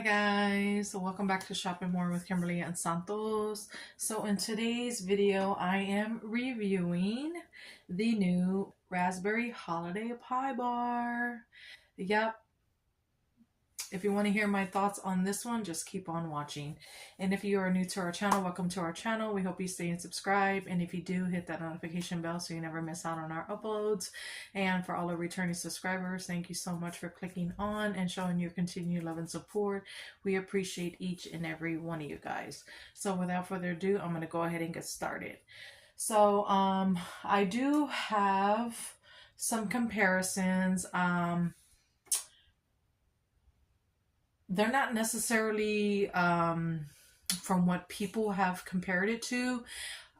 guys, welcome back to Shopping More with Kimberly and Santos. So in today's video I am reviewing the new Raspberry Holiday Pie Bar. Yep, if you want to hear my thoughts on this one, just keep on watching. And if you are new to our channel, welcome to our channel. We hope you stay and subscribe. And if you do, hit that notification bell so you never miss out on our uploads. And for all our returning subscribers, thank you so much for clicking on and showing your continued love and support. We appreciate each and every one of you guys. So without further ado, I'm going to go ahead and get started. So I do have some comparisons. They're not necessarily from what people have compared it to.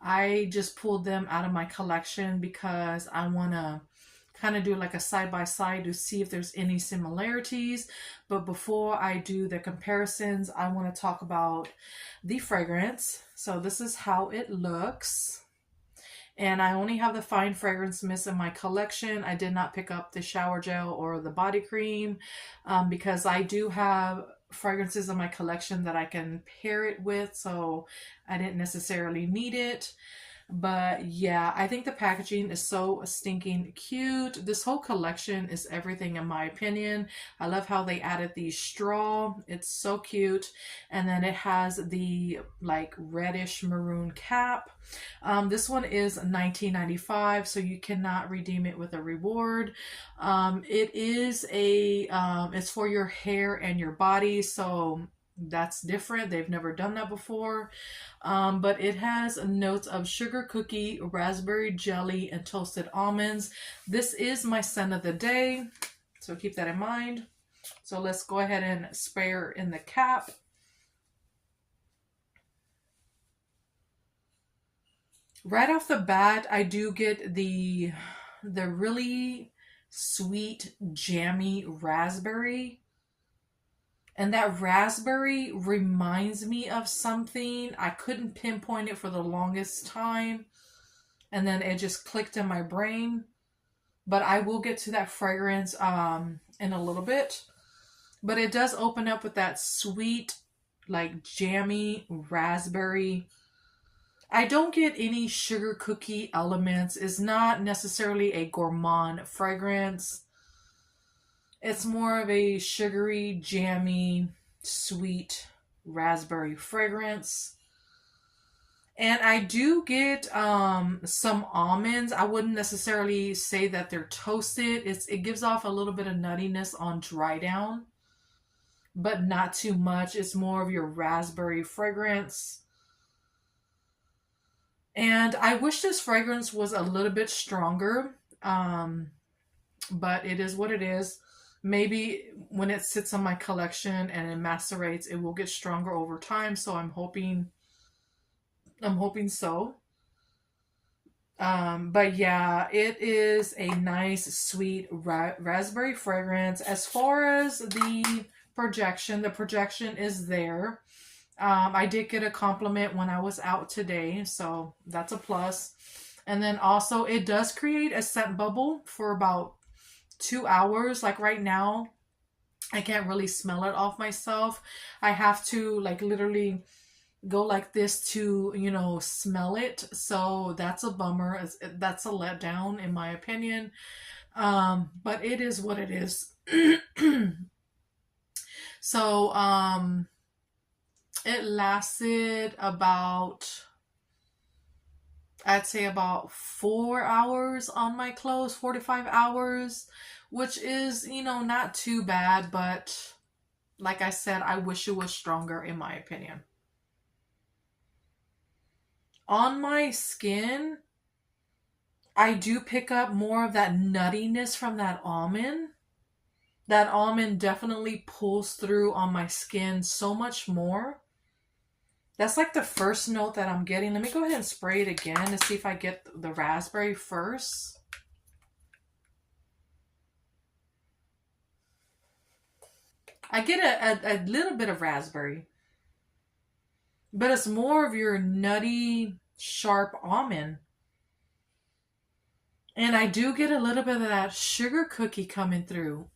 I just pulled them out of my collection because I want to kind of do like a side-by-side to see if there's any similarities. But before I do the comparisons, I want to talk about the fragrance. So this is how it looks. And I only have the Fine Fragrance Mist in my collection. I did not pick up the shower gel or the body cream because I do have fragrances in my collection that I can pair it with. So I didn't necessarily need it. But yeah, I think the packaging is so stinking cute. This whole collection is everything in my opinion. I love how they added the straw. It's so cute. And then it has the like reddish maroon cap. This one is $19.95, so you cannot redeem it with a reward. It is a it's for your hair and your body, so that's different. They've never done that before. But it has notes of sugar cookie, raspberry jelly, and toasted almonds. This is my scent of the day, so keep that in mind. So let's go ahead and spray her in the cap. Right off the bat, I do get the really sweet, jammy raspberry. And that raspberry reminds me of something. I couldn't pinpoint it for the longest time. And then it just clicked in my brain. But I will get to that fragrance in a little bit. But it does open up with that sweet, like jammy raspberry. I don't get any sugar cookie elements. It's not necessarily a gourmand fragrance. It's more of a sugary, jammy, sweet raspberry fragrance. And I do get some almonds. I wouldn't necessarily say that they're toasted. It gives off a little bit of nuttiness on dry down, but not too much. It's more of your raspberry fragrance. And I wish this fragrance was a little bit stronger, but it is what it is. Maybe when it sits on my collection and it macerates, it will get stronger over time. So I'm hoping so. But yeah, it is a nice, sweet raspberry fragrance. As far as the projection is there. I did get a compliment when I was out today, so that's a plus. And then also it does create a scent bubble for about 2 hours. Like right now, I can't really smell it off myself. I have to like literally go like this to, you know, smell it. So that's a bummer. That's a letdown in my opinion. But it is what it is. So, it lasted about, I'd say about 4 hours on my clothes, 45 hours, which is, you know, not too bad, but like I said, I wish it was stronger in my opinion. On my skin, I do pick up more of that nuttiness from that almond. That almond definitely pulls through on my skin so much more. That's like the first note that I'm getting. Let me go ahead and spray it again to see if I get the raspberry first. I get a little bit of raspberry, but it's more of your nutty, sharp almond. And I do get a little bit of that sugar cookie coming through.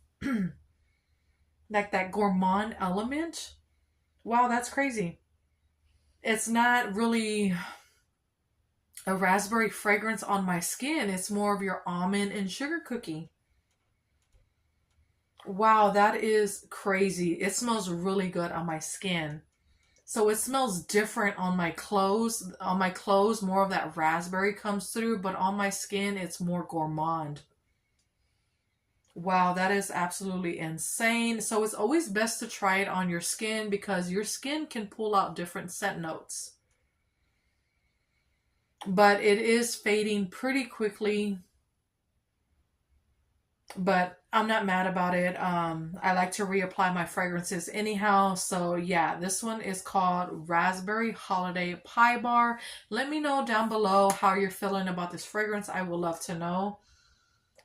Like that gourmand element. Wow, that's crazy. It's not really a raspberry fragrance on my skin. It's more of your almond and sugar cookie. Wow, that is crazy. It smells really good on my skin. So it smells different on my clothes. On my clothes, more of that raspberry comes through, but on my skin, it's more gourmand. Wow, that is absolutely insane. So it's always best to try it on your skin because your skin can pull out different scent notes. But it is fading pretty quickly. But I'm not mad about it. I like to reapply my fragrances anyhow. So yeah, this one is called Raspberry Holiday Pie Bar. Let me know down below how you're feeling about this fragrance. I would love to know.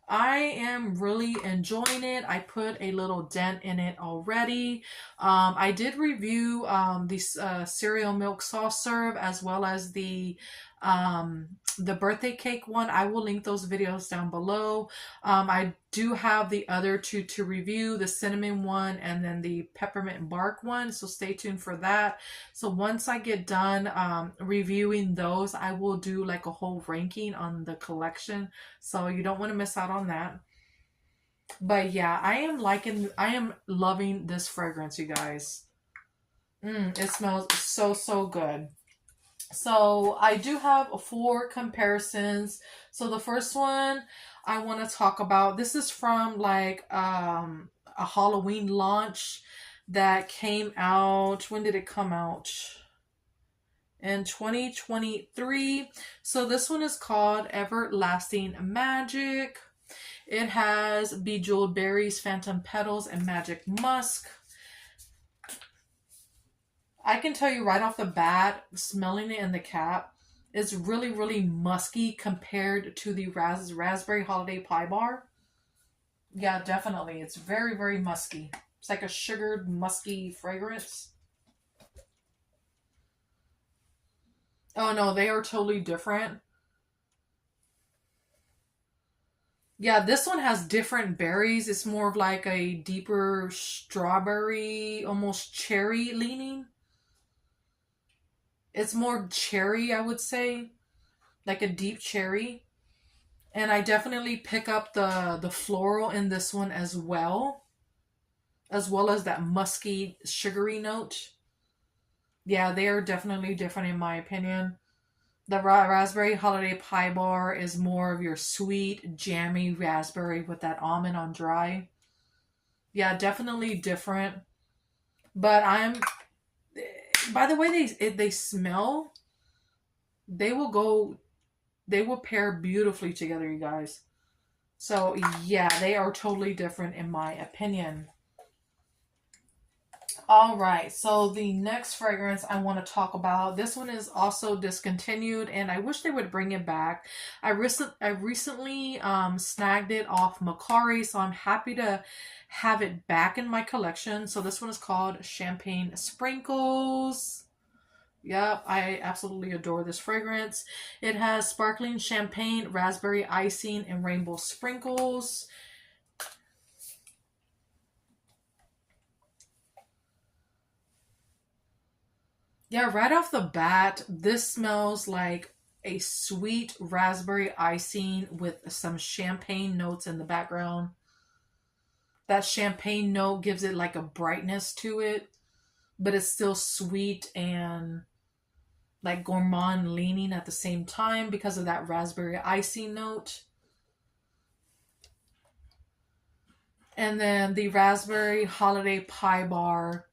I am really enjoying it. I put a little dent in it already. I did review this cereal milk soft serve as well as the birthday cake one. I will link those videos down below. I do have the other two to review, the cinnamon one and then the peppermint bark one. So stay tuned for that. So once I get done reviewing those, I will do like a whole ranking on the collection. So you don't want to miss out on that. But yeah, I am loving this fragrance, you guys. It smells so, so good. So I do have 4 comparisons. So the first one I want to talk about, this is from like a Halloween launch that came out. When did it come out? In 2023. So this one is called Everlasting Magic. It has Bejeweled Berries, Phantom Petals, and Magic Musk. I can tell you right off the bat, smelling it in the cap, it's really, really musky compared to the Raspberry Holiday Pie Bar. Yeah, definitely. It's very, very musky. It's like a sugared, musky fragrance. Oh no, they are totally different. Yeah, this one has different berries. It's more of like a deeper strawberry, almost cherry leaning. It's more cherry, I would say, like a deep cherry. And I definitely pick up the floral in this one as well as that musky, sugary note. Yeah, they are definitely different in my opinion. The Raspberry Holiday Pie Bar is more of your sweet, jammy raspberry with that almond on dry. Yeah, definitely different. But by the way they smell, they will go, they will pair beautifully together, you guys. So yeah, they are totally different in my opinion. All right, so the next fragrance I want to talk about, this one is also discontinued, and I wish they would bring it back. I recently snagged it off MERCARI, so I'm happy to have it back in my collection. So this one is called Champagne Sprinkles. Yep, I absolutely adore this fragrance. It has sparkling champagne, raspberry icing, and rainbow sprinkles. Yeah, right off the bat, this smells like a sweet raspberry icing with some champagne notes in the background. That champagne note gives it like a brightness to it, but it's still sweet and like gourmand leaning at the same time because of that raspberry icing note. And then the Raspberry Holiday Pie Bar.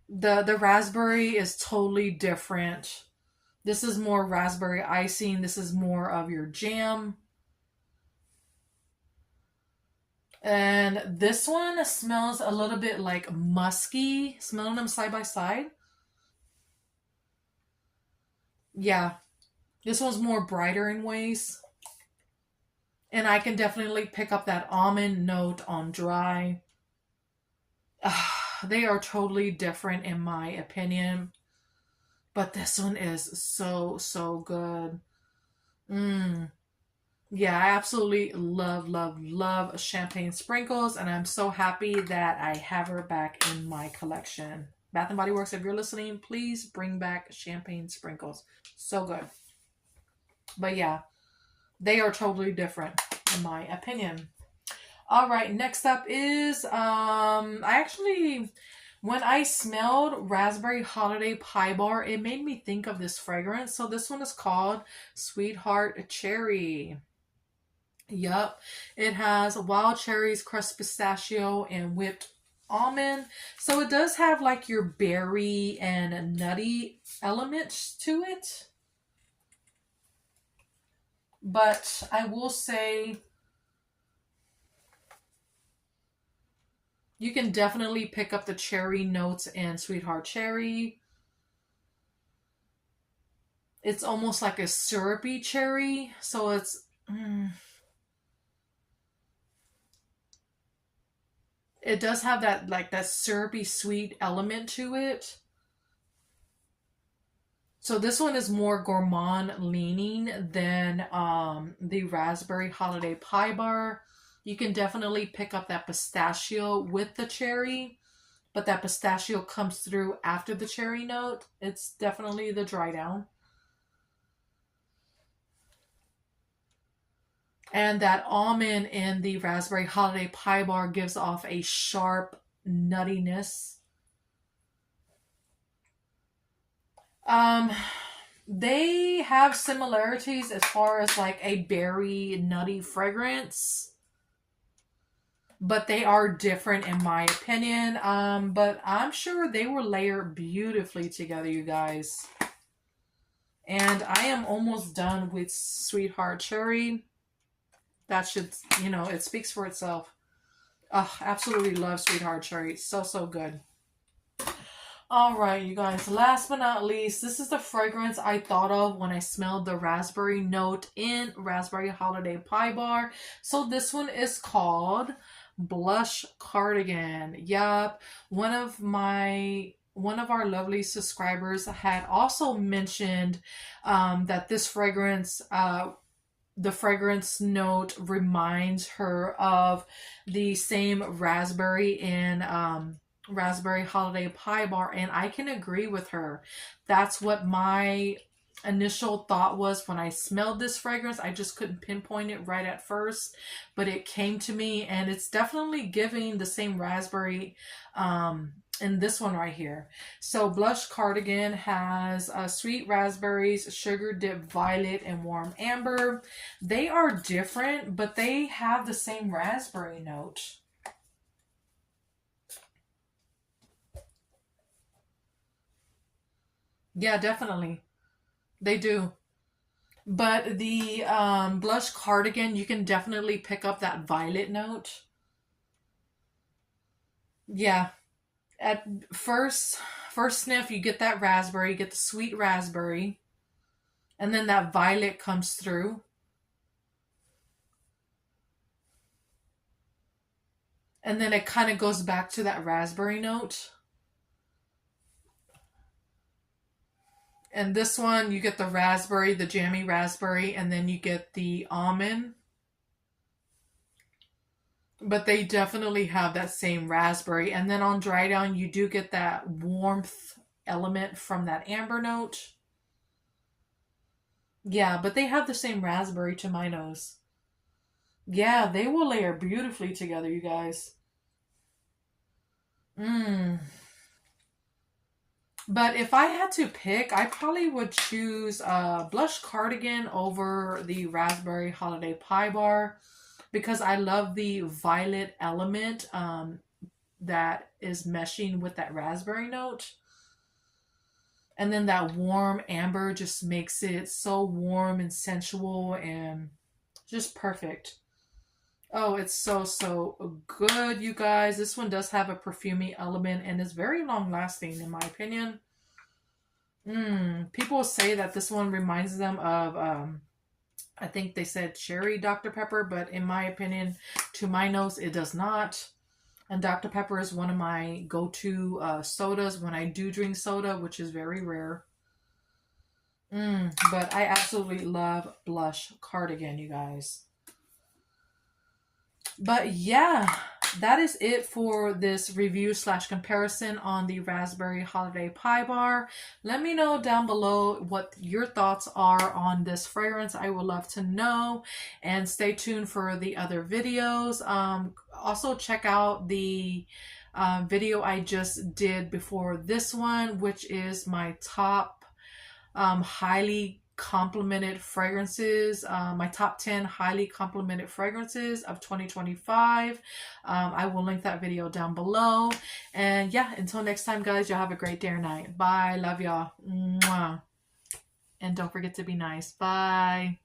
The raspberry is totally different. This is more raspberry icing. This is more of your jam. And this one smells a little bit like musky. Smelling them side by side. Yeah, this one's more brighter in ways. And I can definitely pick up that almond note on dry. They are totally different in my opinion. But this one is so, so good. Yeah, I absolutely love, love, love champagne sprinkles. And I'm so happy that I have her back in my collection. Bath and Body Works, if you're listening, please bring back champagne sprinkles. So good. But yeah, they are totally different in my opinion. All right, next up is when I smelled Raspberry Holiday Pie Bar, it made me think of this fragrance. So this one is called Sweetheart Cherry. Yup. It has wild cherries, crushed pistachio, and whipped almond. So it does have like your berry and nutty elements to it. But I will say you can definitely pick up the cherry notes in Sweetheart Cherry. It's almost like a syrupy cherry. So it's... It does have that like that syrupy sweet element to it. So this one is more gourmand leaning than the Raspberry Holiday Pie Bar. You can definitely pick up that pistachio with the cherry, but that pistachio comes through after the cherry note. It's definitely the dry down. And that almond in the Raspberry Holiday Pie Bar gives off a sharp nuttiness. They have similarities as far as like a berry nutty fragrance, but they are different in my opinion. But I'm sure they will layer beautifully together, you guys. And I am almost done with Sweetheart Cherry. That should, you know, it speaks for itself. Oh, absolutely love Sweetheart Cherry. So, so good. All right, you guys, last but not least, this is the fragrance I thought of when I smelled the raspberry note in Raspberry Holiday Pie Bar. So this one is called Blush Cardigan. Yup, one of our lovely subscribers had also mentioned that this fragrance, the fragrance note reminds her of the same raspberry in Raspberry Holiday Pie Bar, and I can agree with her. That's what my initial thought was when I smelled this fragrance. I just couldn't pinpoint it right at first, but it came to me, and it's definitely giving the same raspberry in this one right here. So Blush Cardigan has sweet raspberries, sugar dipped violet, and warm amber. They are different, but they have the same raspberry note. Yeah, definitely. They do. But the Blush Cardigan, you can definitely pick up that violet note. Yeah. At first sniff, you get that raspberry, you get the sweet raspberry, and then that violet comes through. And then it kind of goes back to that raspberry note. And this one, you get the raspberry, the jammy raspberry, and then you get the almond. But they definitely have that same raspberry. And then on dry down, you do get that warmth element from that amber note. Yeah, but they have the same raspberry to my nose. Yeah, they will layer beautifully together, you guys. Mmm. But if I had to pick, I probably would choose Blush Cardigan over the Raspberry Holiday Pie Bar because I love the violet element that is meshing with that raspberry note. And then that warm amber just makes it so warm and sensual and just perfect. Oh, it's so, so good, you guys. This one does have a perfumey element and is very long lasting, in my opinion. People say that this one reminds them of, I think they said cherry Dr. Pepper, but in my opinion, to my nose, it does not. And Dr. Pepper is one of my go-to sodas when I do drink soda, which is very rare. But I absolutely love Blush Cardigan, you guys. But yeah, that is it for this review slash comparison on the Raspberry Holiday Pie Bar. Let me know down below what your thoughts are on this fragrance. I would love to know, and stay tuned for the other videos. Also check out the video I just did before this one, which is my top highly complimented fragrances, my top 10 highly complimented fragrances of 2025. I will link that video down below. And yeah, until next time, guys, y'all have a great day or night. Bye. Love y'all. Mwah. And don't forget to be nice. Bye.